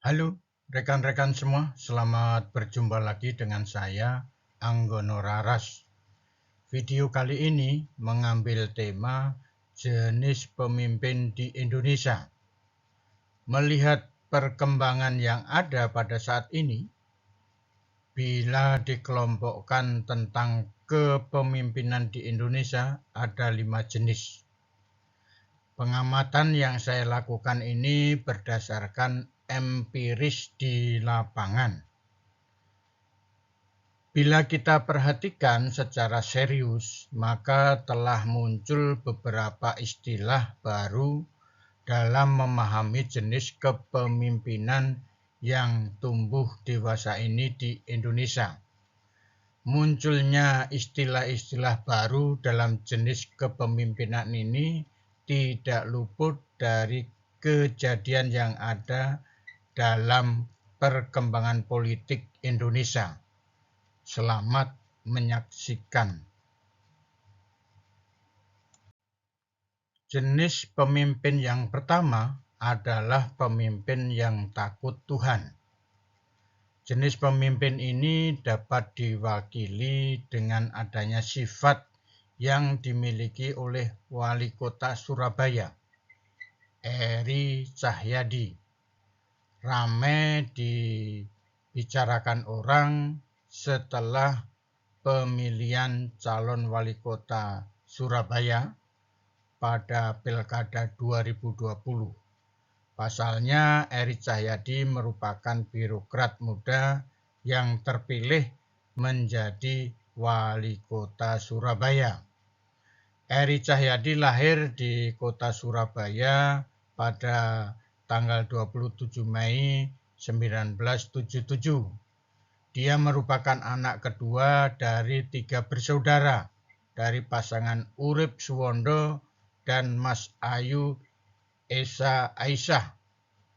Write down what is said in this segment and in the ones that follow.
Halo rekan-rekan semua, selamat berjumpa lagi dengan saya, Anggono Raras. Video kali ini mengambil tema jenis pemimpin di Indonesia. Melihat perkembangan yang ada pada saat ini, bila dikelompokkan tentang kepemimpinan di Indonesia, ada 5 jenis. Pengamatan yang saya lakukan ini berdasarkan empiris di lapangan. Bila kita perhatikan secara serius, maka telah muncul beberapa istilah baru dalam memahami jenis kepemimpinan yang tumbuh dewasa ini di Indonesia. Munculnya istilah-istilah baru dalam jenis kepemimpinan ini tidak luput dari kejadian yang ada dalam perkembangan politik Indonesia. Selamat menyaksikan. Jenis pemimpin yang pertama adalah pemimpin yang takut Tuhan. Jenis pemimpin ini dapat diwakili dengan adanya sifat yang dimiliki oleh Wali Kota Surabaya, Eri Cahyadi. Ramai dibicarakan orang setelah pemilihan calon wali kota Surabaya pada Pilkada 2020. Pasalnya, Eri Cahyadi merupakan birokrat muda yang terpilih menjadi wali kota Surabaya. Eri Cahyadi lahir di kota Surabaya pada tanggal 27 Mei 1977. Dia merupakan anak kedua dari 3 bersaudara dari pasangan Urip Suwondo dan Mas Ayu Esa Aisyah.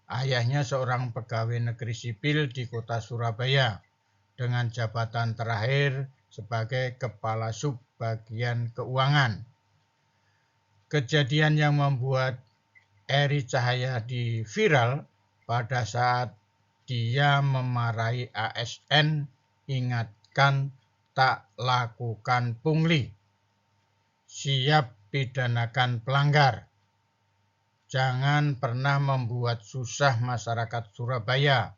Ayahnya seorang pegawai negeri sipil di kota Surabaya dengan jabatan terakhir sebagai Kepala Sub Bagian Keuangan. Kejadian yang membuat Eri Cahyadi viral pada saat dia memarahi ASN, ingatkan tak lakukan pungli, siap pidanakan pelanggar. Jangan pernah membuat susah masyarakat Surabaya.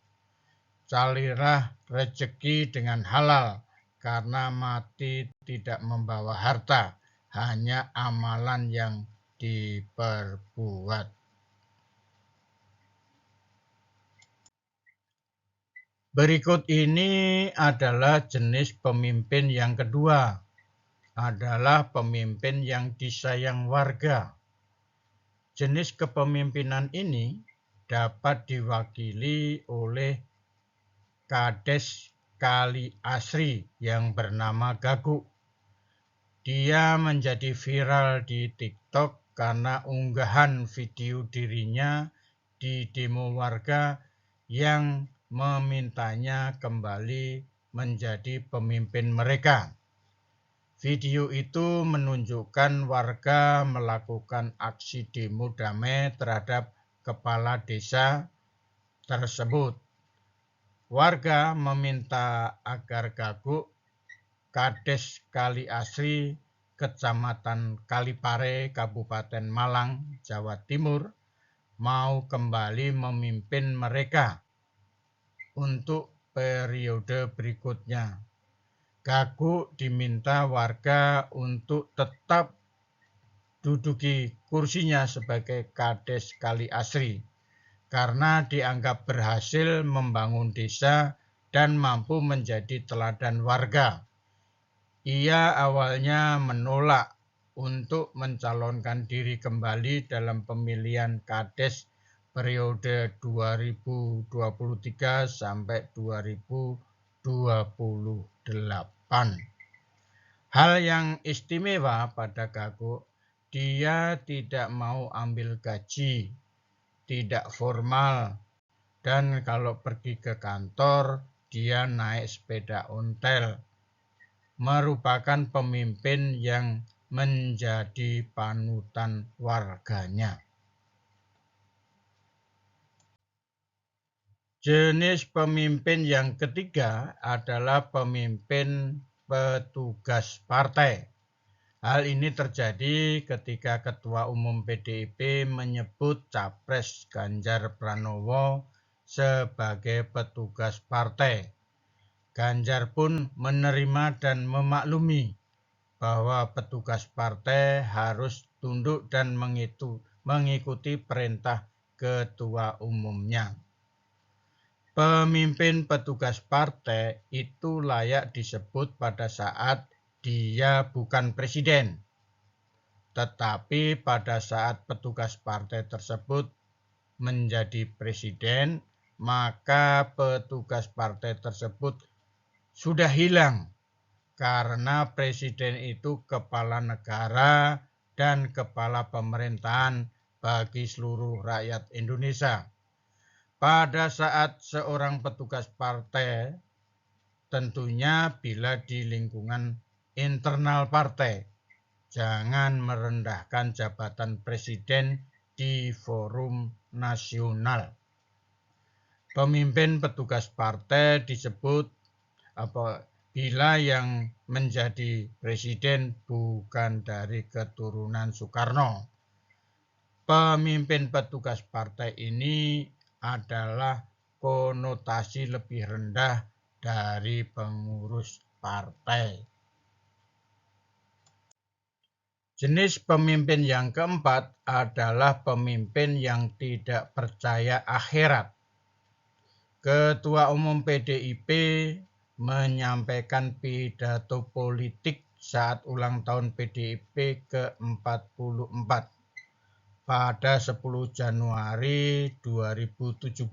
Carilah rezeki dengan halal, karena mati tidak membawa harta, hanya amalan yang diperbuat. Berikut ini adalah jenis pemimpin yang kedua, adalah pemimpin yang disayang warga. Jenis kepemimpinan ini dapat diwakili oleh Kades Kali Asri yang bernama Gaguk. Dia menjadi viral di TikTok karena unggahan video dirinya di demo warga yang memintanya kembali menjadi pemimpin mereka. Video itu menunjukkan warga melakukan aksi demo damai terhadap kepala desa tersebut. Warga meminta agar Gaguk, Kades Kali Asri, Kecamatan Kalipare, Kabupaten Malang, Jawa Timur, mau kembali memimpin mereka untuk periode berikutnya. Gaguk diminta warga untuk tetap duduki kursinya sebagai Kades Kali Asri karena dianggap berhasil membangun desa dan mampu menjadi teladan warga. Ia awalnya menolak untuk mencalonkan diri kembali dalam pemilihan Kades periode 2023 sampai 2028. Hal yang istimewa pada Gaguk, dia tidak mau ambil gaji, tidak formal, dan kalau pergi ke kantor, dia naik sepeda ontel. Merupakan pemimpin yang menjadi panutan warganya. Jenis pemimpin yang ketiga adalah pemimpin petugas partai. Hal ini terjadi ketika Ketua Umum PDIP menyebut Capres Ganjar Pranowo sebagai petugas partai. Ganjar pun menerima dan memaklumi bahwa petugas partai harus tunduk dan mengikuti perintah ketua umumnya. Pemimpin petugas partai itu layak disebut pada saat dia bukan presiden. Tetapi pada saat petugas partai tersebut menjadi presiden, maka petugas partai tersebut sudah hilang karena presiden itu kepala negara dan kepala pemerintahan bagi seluruh rakyat Indonesia. Pada saat seorang petugas partai, tentunya bila di lingkungan internal partai, jangan merendahkan jabatan presiden di forum nasional. Pemimpin petugas partai disebut bila yang menjadi presiden bukan dari keturunan Soekarno. Pemimpin petugas partai ini adalah konotasi lebih rendah dari pengurus partai. Jenis pemimpin yang keempat adalah pemimpin yang tidak percaya akhirat. Ketua Umum PDIP menyampaikan pidato politik saat ulang tahun PDIP ke-44 pada 10 Januari 2017.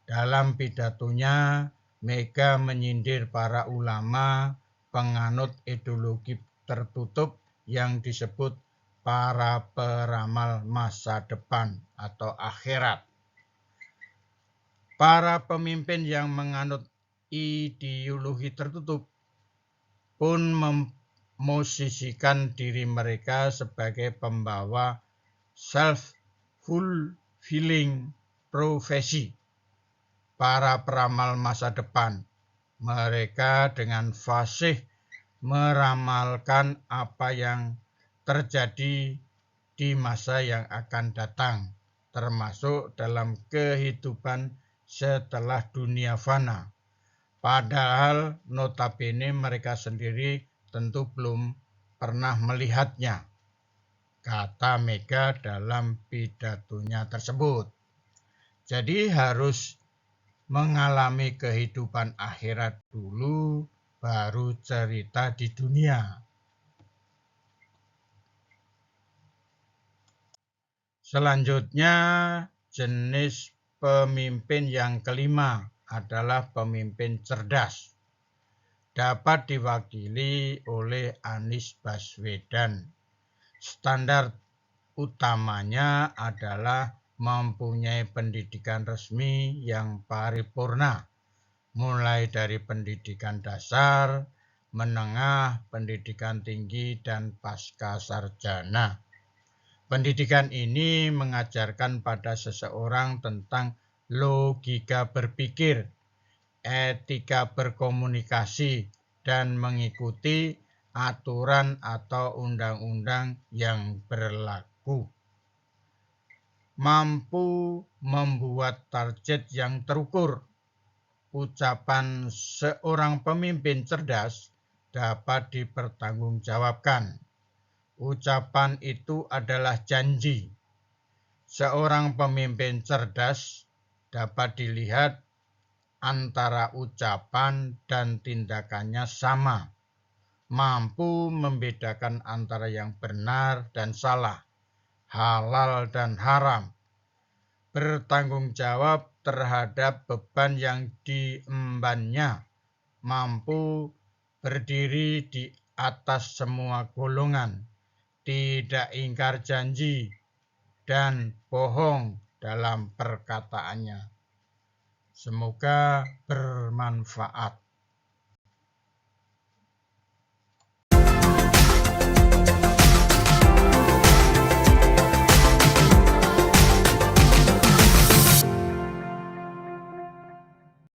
Dalam pidatonya, Mega menyindir para ulama penganut ideologi tertutup yang disebut para peramal masa depan atau akhirat. Para pemimpin yang menganut ideologi tertutup pun memosisikan diri mereka sebagai pembawa self-fulfilling prophecy, para peramal masa depan. Mereka dengan fasih meramalkan apa yang terjadi di masa yang akan datang, termasuk dalam kehidupan setelah dunia fana. Padahal notabene mereka sendiri tentu belum pernah melihatnya, kata Mega dalam pidatonya tersebut. Jadi harus mengalami kehidupan akhirat dulu, baru cerita di dunia. Selanjutnya, jenis pemimpin yang kelima adalah pemimpin cerdas. Dapat diwakili oleh Anies Baswedan. Standar utamanya adalah mempunyai pendidikan resmi yang paripurna, mulai dari pendidikan dasar, menengah, pendidikan tinggi, dan pasca sarjana. Pendidikan ini mengajarkan pada seseorang tentang logika berpikir, etika berkomunikasi, dan mengikuti aturan atau undang-undang yang berlaku. Mampu membuat target yang terukur. Ucapan seorang pemimpin cerdas dapat dipertanggungjawabkan. Ucapan itu adalah janji. Seorang pemimpin cerdas dapat dilihat antara ucapan dan tindakannya sama, mampu membedakan antara yang benar dan salah, halal dan haram, bertanggung jawab terhadap beban yang diembannya, mampu berdiri di atas semua golongan, tidak ingkar janji, dan bohong dalam perkataannya. Semoga bermanfaat.